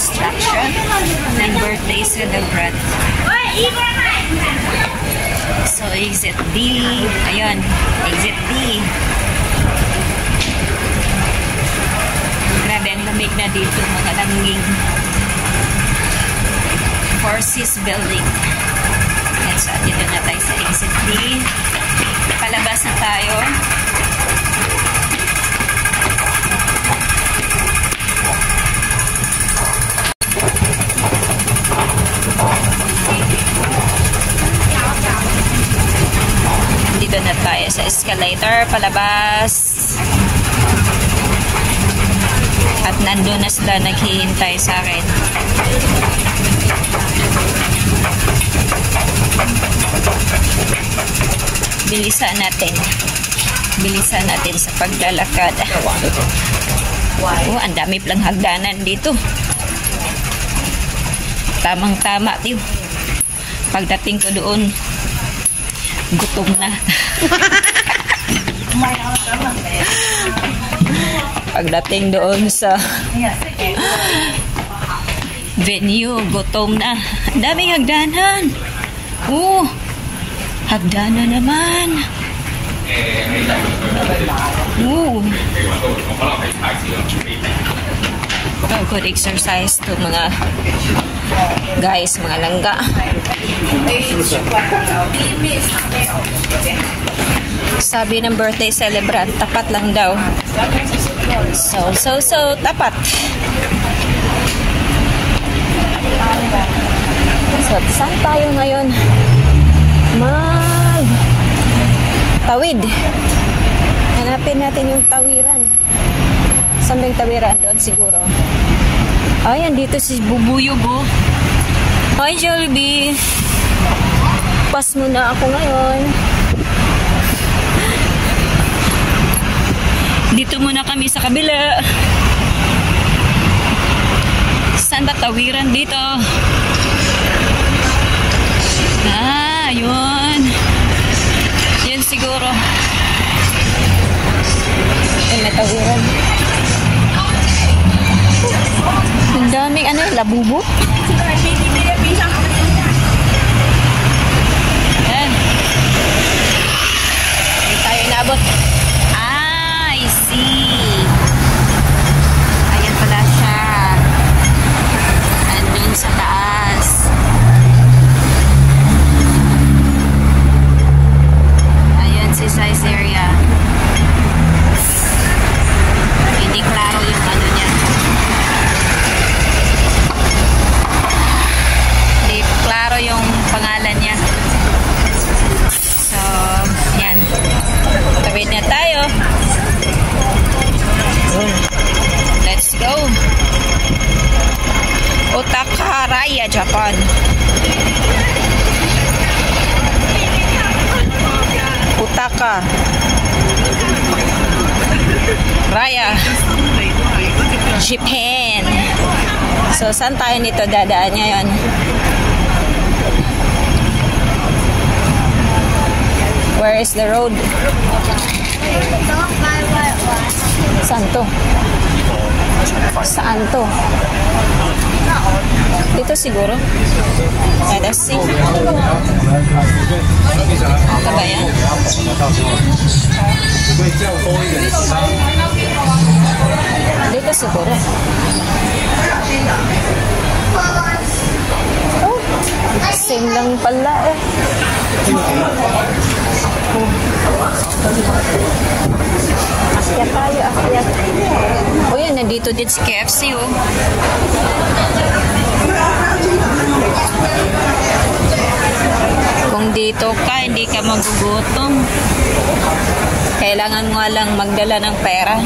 distraction ng birthday celebrant. So, exit D. Ayun, exit D. Grabe, ang lamig na dito, mga langging. Four Seas Building. Ayan, so, dito na tayo sa exit D. Palabas na tayo. Dito na tayo sa escalator, palabas. At nandun na sila naghihintay sa akin. Bilisan natin. Bilisan natin sa paglalakad. Wow, ang dami palang hagdanan dito. Tamang-tama, tiyo. Pagdating ko doon, gutom na. Pagdating doon sa venue, gutom na. Ang daming hagdanan. Hagdanan naman. Good exercise to mga guys, mga langga. Sabi ng birthday celebrant, tapat lang daw. So, tapat. So, saan tayo ngayon? Tawid. Hanapin natin yung tawiran. Saan ba yung tawiran? Doon siguro. Ayan, dito si Bubuyog, oh. Hi, Jollibee. Pas muna ako ngayon. Dito muna kami sa kabila. Saan ba tawiran dito? Yun. Yun siguro. May tawiran. Ang daming labubo. Ayan. Hindi tayo inabot. I see. Ayan pala siya. Andun sa taas. Ayan si size area. Hindi klaro yung niya. Hindi klaro yung pangalan niya. So, yan. Tawid na tayo. Let's go. Otakaraya, Japan. Otaka Raya, Japan. So, saan tayo nito dadaan ngayon? Where is the road? Saan to? Saan to? Dito siguro. Let's see. Ito ba yan? Dito siguro. Oh, same lang pala eh. Akyat tayo, akyat. O yan, nandito din si KFC, oh. Kung dito ka, hindi ka magugutom. Kailangan mo lang magdala ng pera.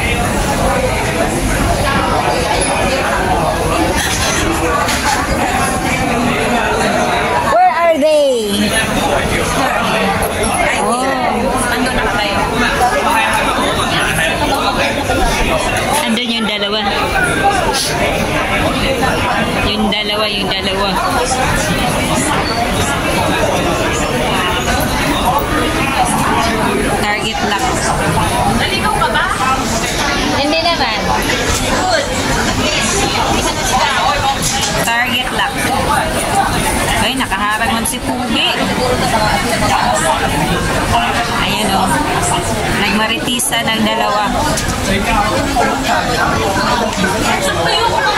Where are they? Oh, andun na tayo. Andun yung dalawa. Yung dalawa. Target lock. Naligaw ka ba? Hindi naman. Good. Ayan o. Nagmaritisa ng dalawa.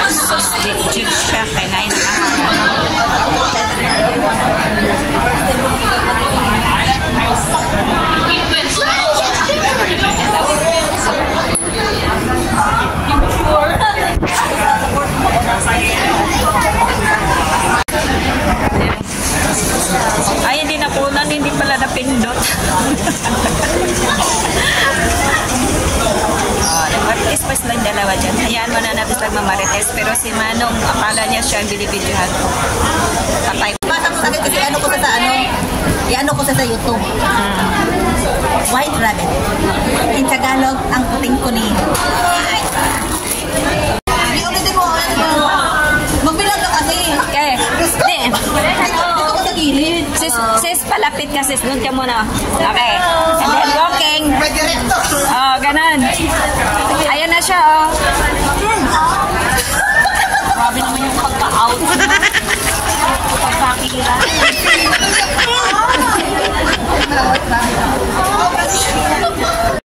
Sos, legit siya. Kinain na. Ay, hindi nakunan, hindi pala napindot. Nagmarites pa silang dalawa dyan. Hayaan mo na natin silang mamarites. Pero si Manong, akala niya siya ang binibidyohan ko. Patay. Basta ko sabi kasi ano ko sa ano, i-ano ko sa YouTube. White rabbit. In Tagalog, ang puting kunino. Ulitin mo, magbilang ka kasi. Okay. Dito ko sa gilid. Sis, palapit ka sis. Doon ka muna. Okay. And then walking. Oh, ganun. Ayan na siya, oh. Grabe naman yung pagka-out. Pagkakira.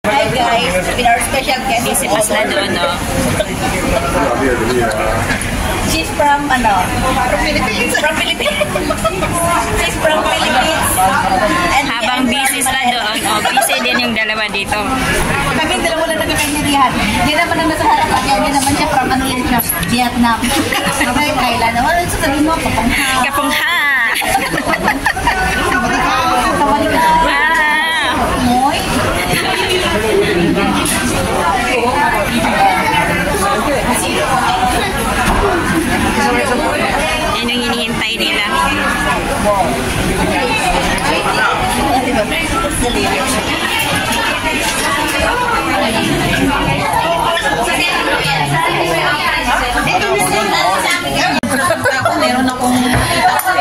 Hi guys, with our special guest. Busy pas na doon, no? She's from Philippines. From Philippines. She's from Philippines. And Habang busy sila doon, oh, busy din yung dalawa dito. kami dalawa lang nagkakaintindihan. Hindi naman ang nasa harapan niya. Hindi naman siya from ano yan siya. Vietnam. Okay, Thailand. Ano sasabihin mo? Kapangha. Kapungha! Kawalika. Ah! Moy. Yan yung hinihintay nila.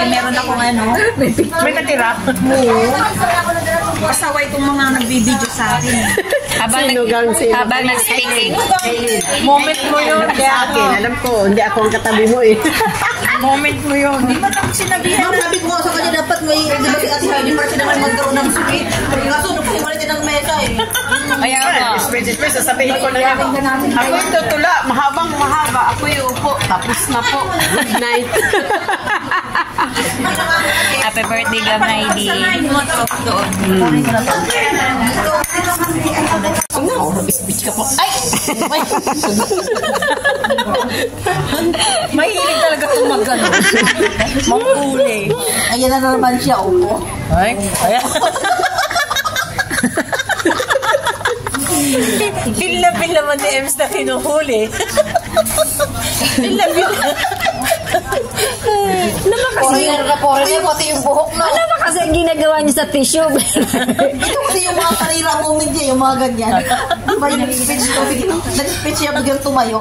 Meron akong ano. May natira? Kasaway itong mga nagbibideo sa akin. Habang nag-speaking. Moment mo yun. Hindi akin. Alam ko, hindi ako ang katabi mo eh. Moment mo yun. Di ba ako sinabihan? Ma'am, sabi ko sa kanya dapat may, di ba si Ate Heidi para siya naman magkaroon ng sweet. Kaso nung pahiwalit ng mesa eh. Kaya nga. Express, sasabihin ko na lang. Ako yung tutula. Mahabang mahaba. Ako yung upo. Tapos na po. Good night. Happy birthday, Gab Heidi. Speech ka po. Ay! Mahilig talaga tumagano. Manguli. Ayan na naman siya, upo. Ay! Ay! Bil naman ni Ems na kinuhuli. Bil. Foreigner pati yung buhok na. Ano ba kasi ang ginagawa niyo sa tissue? Ito kasi yung mga kanila moment niya, yung mga ganyan. Diba yung nag-speech ko, nag-speech siya biglang tumayo.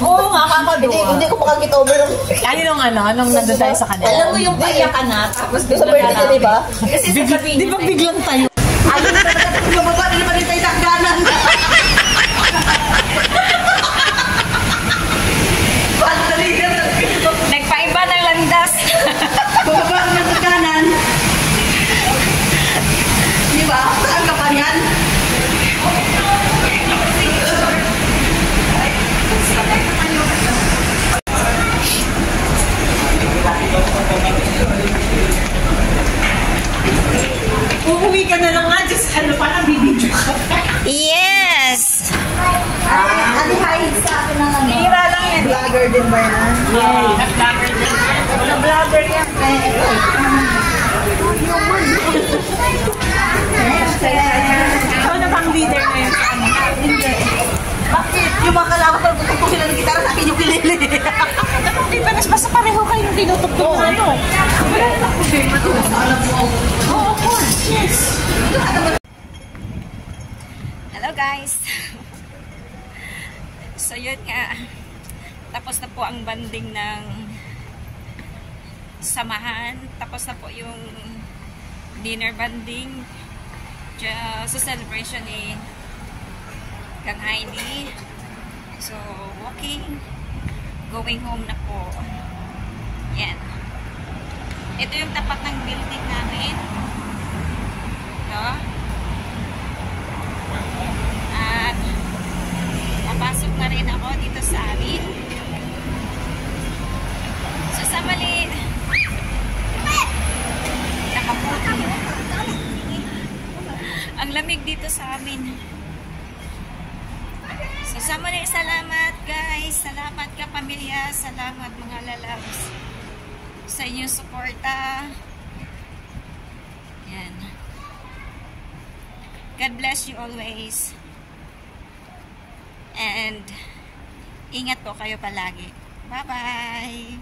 Oo nga, kakagawa. Hindi ko makakita over. Anong nandun tayo sa kanila? Alam mo yung paiyak ka na, tapos sa birthday ka, diba? Kasi sasabihin Di ba biglang tayo? ayaw na naman yung baba, hindi pa rin tayo takdanan. Nagpaiba ng landas. Baba ng takdanan. Diba? Saan ka pa yan? Uuwi ka na lang nga. Just ano pa na bibidyo ka. Yes! Ate Hyde sa akin ng ano. Hira lang yan. Vlogger din ba yan? Yay! Nag-vlogger din. Vlogger yan. Ikaw na bang leader ngayon sa ano? Hindi. Bakit? Yung mga kalaban ko tutugtog sila ng gitara sa akin yung pilili. Di ba? Basta pareho kayong tinutugtog na ano? Oo, of course. Yes. Hello guys! So yun nga, tapos na po ang banding ng samahan. Tapos na po yung dinner banding sa celebration ni Gang Heidi. So, walking, going home na po. Yan. Ito yung tapat ng building namin. no? At papasok na rin ako dito sa amin. So sa mali, nakaputi. Ang lamig dito sa amin. So sa muli, salamat guys. Salamat ka pamilya. Salamat mga lalabs sa inyong suporta. Yan. God bless you always. And ingat po kayo palagi. Bye-bye!